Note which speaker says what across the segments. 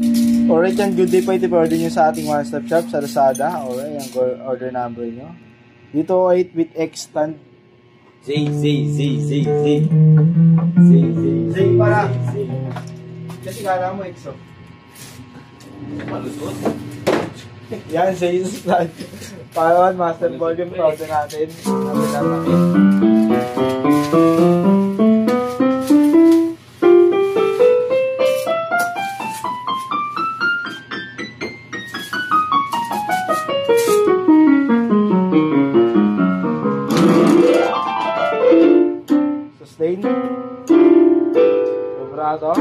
Speaker 1: Alright yan, good day po. Ito pa order nyo sa ating one-stop shop sa Lazada. Alright, yung order number nyo. Dito 8 with X stand.
Speaker 2: Zay
Speaker 1: Para. Kasi kala mo X o.
Speaker 2: malusot.
Speaker 1: Yan, Zay stand. Para master volume order natin. Order natin. Sustain. Vibrato.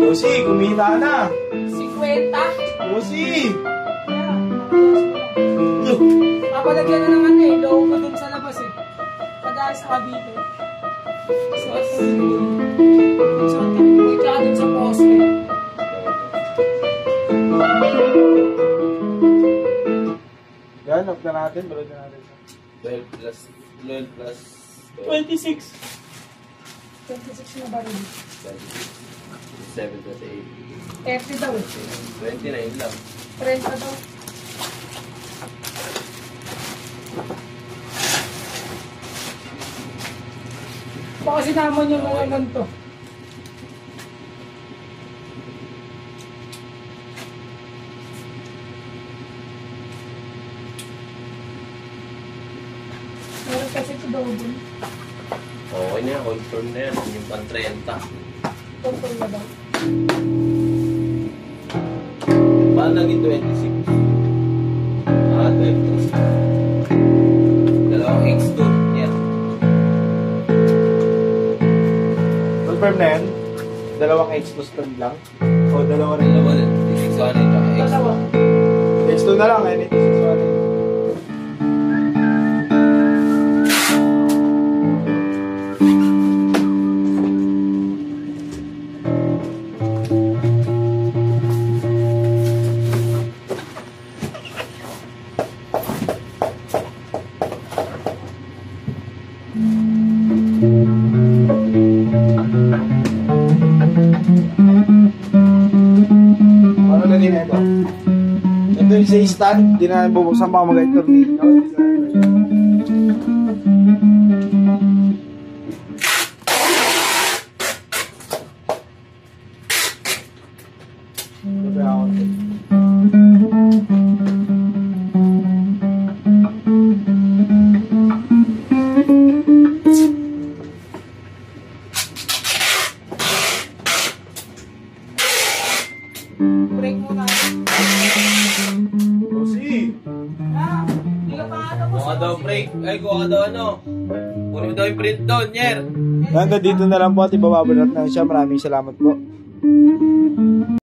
Speaker 1: Lucy, kumita na.
Speaker 3: 50?
Speaker 1: Lucy!
Speaker 3: Papalagyan na ng ano eh, low ko dun sa labas eh. Pag-aas sa Cavite. Wait ka dun sa poste.
Speaker 1: Yan, off na natin. Balod na natin.
Speaker 2: 12 plus
Speaker 3: 26. 26 na ba rin?
Speaker 2: 7 plus
Speaker 3: 30 daw eh.
Speaker 2: 8. 29 lang.
Speaker 3: 30 daw. Baka sinama nyo na naman to. Meron kasi ito double.
Speaker 2: Okay na yan, confirm na yan. Yung pang 30.
Speaker 3: Double na daw.
Speaker 2: Paano naging 26? 12 dalawang X doon. Yan.
Speaker 1: Confirm na yan. Dalawang X2 stand lang. O dalawa rin.
Speaker 2: Dalawa din. 6 1 X.
Speaker 3: Dalawa.
Speaker 1: X2 na lang. Ayun ito 6 Ano na din ito? Ito yung sa stand. Hindi na bubuksan pa mag-ito tornilyo.
Speaker 3: Break muna.
Speaker 1: Lucy!
Speaker 3: Ah, hindi ka pa tapos.
Speaker 2: Kuha daw break. Ay, kuha daw ano. Puno daw yung print doon, Yer.
Speaker 1: Hanggang dito na lang po at ibababalat na siya. Maraming salamat po.